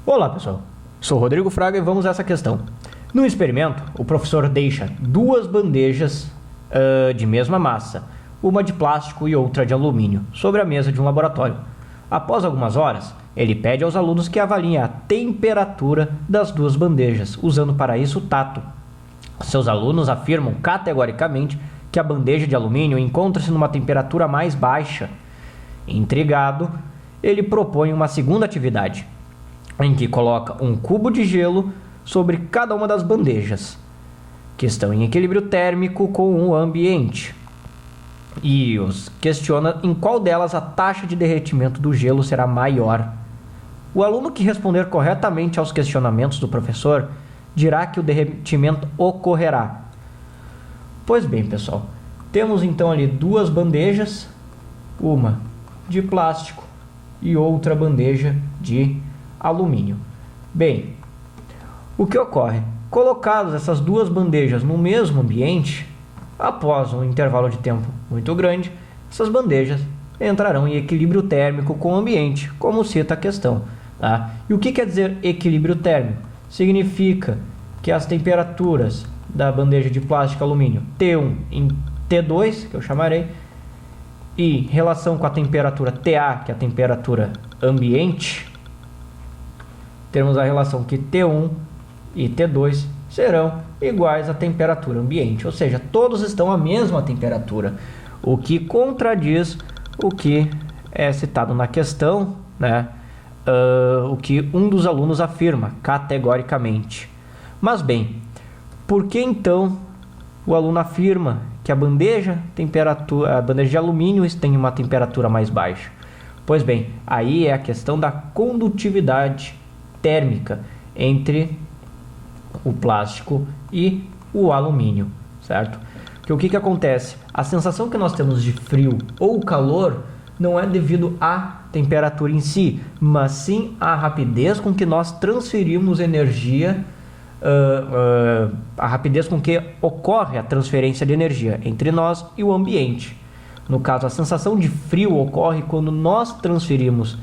Olá pessoal, sou Rodrigo Fraga e vamos a essa questão. No experimento, o professor deixa duas bandejas de mesma massa, uma de plástico e outra de alumínio, sobre a mesa de um laboratório. Após algumas horas, ele pede aos alunos que avaliem a temperatura das duas bandejas, usando para isso o tato. Seus alunos afirmam categoricamente que a bandeja de alumínio encontra-se numa temperatura mais baixa. Intrigado, ele propõe uma segunda atividade, em que coloca um cubo de gelo sobre cada uma das bandejas, que estão em equilíbrio térmico com o ambiente, e os questiona em qual delas a taxa de derretimento do gelo será maior. O aluno que responder corretamente aos questionamentos do professor dirá que o derretimento ocorrerá. Pois bem, pessoal, temos então ali duas bandejas, uma de plástico e outra bandeja de alumínio. Bem, o que ocorre? Colocadas essas duas bandejas no mesmo ambiente, após um intervalo de tempo muito grande, essas bandejas entrarão em equilíbrio térmico com o ambiente, como cita a questão. Tá? E o que quer dizer equilíbrio térmico? Significa que as temperaturas da bandeja de plástico e alumínio T1 em T2, que eu chamarei, e relação com a temperatura TA, que é a temperatura ambiente, temos a relação que T1 e T2 serão iguais à temperatura ambiente, ou seja, todos estão à mesma temperatura, o que contradiz o que é citado na questão, né? O que um dos alunos afirma categoricamente. Mas bem, por que então o aluno afirma que a bandeja de alumínio tem uma temperatura mais baixa? Pois bem, aí é a questão da condutividade térmica entre o plástico e o alumínio, certo? Porque o que acontece? A sensação que nós temos de frio ou calor não é devido à temperatura em si, mas sim à rapidez com que nós transferimos energia, a rapidez com que ocorre a transferência de energia entre nós e o ambiente. No caso, a sensação de frio ocorre quando nós transferimos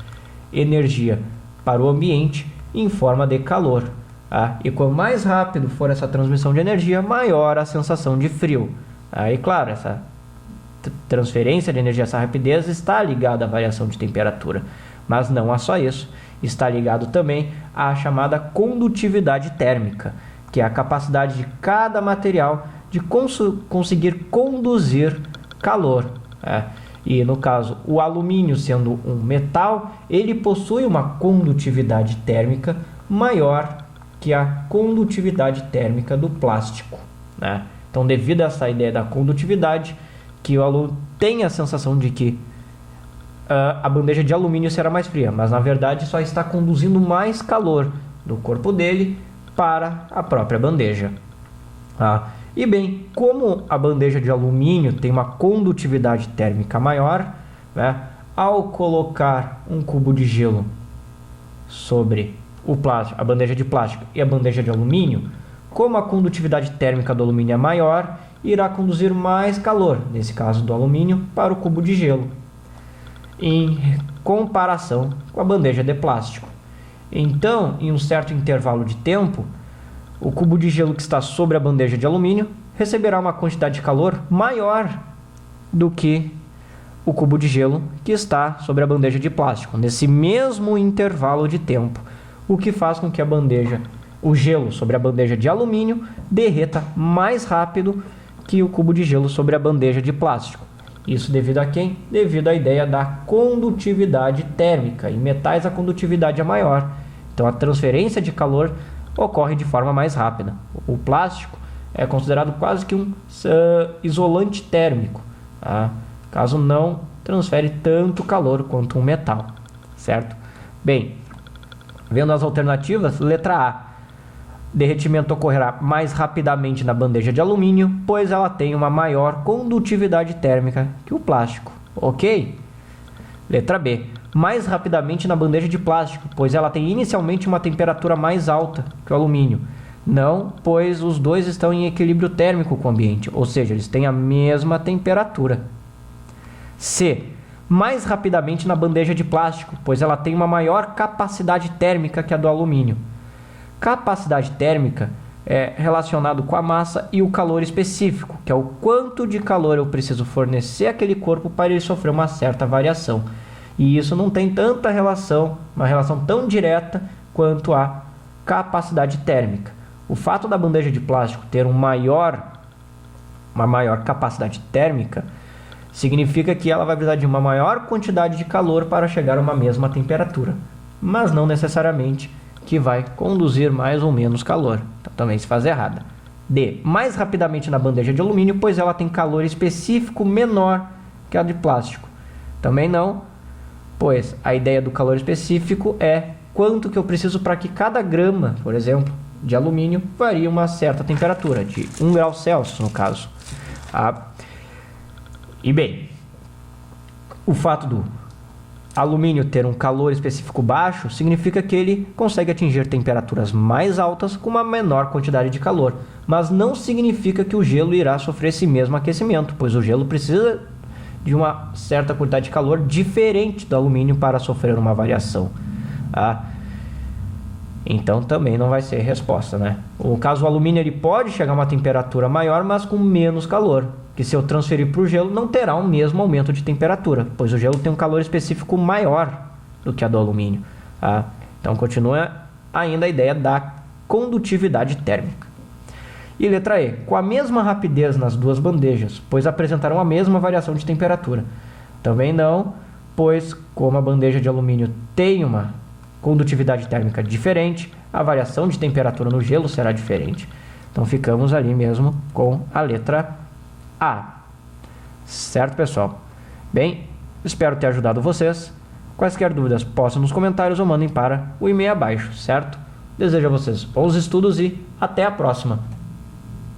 energia para o ambiente em forma de calor. Tá? E quanto mais rápido for essa transmissão de energia, maior a sensação de frio. Aí, claro, essa transferência de energia, essa rapidez está ligada à variação de temperatura. Mas não é só isso. Está ligado também à chamada condutividade térmica, que é a capacidade de cada material de conseguir conduzir calor. E no caso, o alumínio sendo um metal, ele possui uma condutividade térmica maior que a condutividade térmica do plástico. Então, devido a essa ideia da condutividade, que o aluno tem a sensação de que a bandeja de alumínio será mais fria, mas na verdade só está conduzindo mais calor do corpo dele para a própria bandeja. E bem, como a bandeja de alumínio tem uma condutividade térmica maior, ao colocar um cubo de gelo sobre o plástico, a bandeja de plástico e a bandeja de alumínio, como a condutividade térmica do alumínio é maior, irá conduzir mais calor, nesse caso do alumínio, para o cubo de gelo, em comparação com a bandeja de plástico. Então, em um certo intervalo de tempo, o cubo de gelo que está sobre a bandeja de alumínio receberá uma quantidade de calor maior do que o cubo de gelo que está sobre a bandeja de plástico, nesse mesmo intervalo de tempo, o que faz com que o gelo sobre a bandeja de alumínio derreta mais rápido que o cubo de gelo sobre a bandeja de plástico. Isso devido a quem? Devido à ideia da condutividade térmica. Em metais a condutividade é maior, então a transferência de calor ocorre de forma mais rápida. O plástico é considerado quase que um isolante térmico, caso não transfere tanto calor quanto um metal, certo? Bem, vendo as alternativas, letra A. Derretimento ocorrerá mais rapidamente na bandeja de alumínio, pois ela tem uma maior condutividade térmica que o plástico. Ok? Letra B. Mais rapidamente na bandeja de plástico, pois ela tem inicialmente uma temperatura mais alta que o alumínio. Não, pois os dois estão em equilíbrio térmico com o ambiente, ou seja, eles têm a mesma temperatura. C. mais rapidamente na bandeja de plástico, pois ela tem uma maior capacidade térmica que a do alumínio. Capacidade térmica é relacionado com a massa e o calor específico, que é o quanto de calor eu preciso fornecer àquele corpo para ele sofrer uma certa variação. E isso não tem tanta relação, uma relação tão direta quanto a capacidade térmica. O fato da bandeja de plástico ter uma maior capacidade térmica significa que ela vai precisar de uma maior quantidade de calor para chegar a uma mesma temperatura, mas não necessariamente que vai conduzir mais ou menos calor. Então, também se faz errada. D. Mais rapidamente na bandeja de alumínio, pois ela tem calor específico menor que a de plástico. Também não, pois a ideia do calor específico é quanto que eu preciso para que cada grama, por exemplo, de alumínio varie uma certa temperatura, de 1 grau Celsius no caso. E bem, o fato do alumínio ter um calor específico baixo significa que ele consegue atingir temperaturas mais altas com uma menor quantidade de calor, mas não significa que o gelo irá sofrer esse mesmo aquecimento, pois o gelo precisa de uma certa quantidade de calor diferente do alumínio para sofrer uma variação. Então também não vai ser resposta, né? No caso, o alumínio ele pode chegar a uma temperatura maior, mas com menos calor, que se eu transferir para o gelo não terá o mesmo aumento de temperatura, pois o gelo tem um calor específico maior do que a do alumínio. Então continua ainda a ideia da condutividade térmica. E letra E, com a mesma rapidez nas duas bandejas, pois apresentarão a mesma variação de temperatura. Também não, pois como a bandeja de alumínio tem uma condutividade térmica diferente, a variação de temperatura no gelo será diferente. Então ficamos ali mesmo com a letra A. Certo, pessoal? Bem, espero ter ajudado vocês. Quaisquer dúvidas, postem nos comentários ou mandem para o e-mail abaixo, certo? Desejo a vocês bons estudos e até a próxima!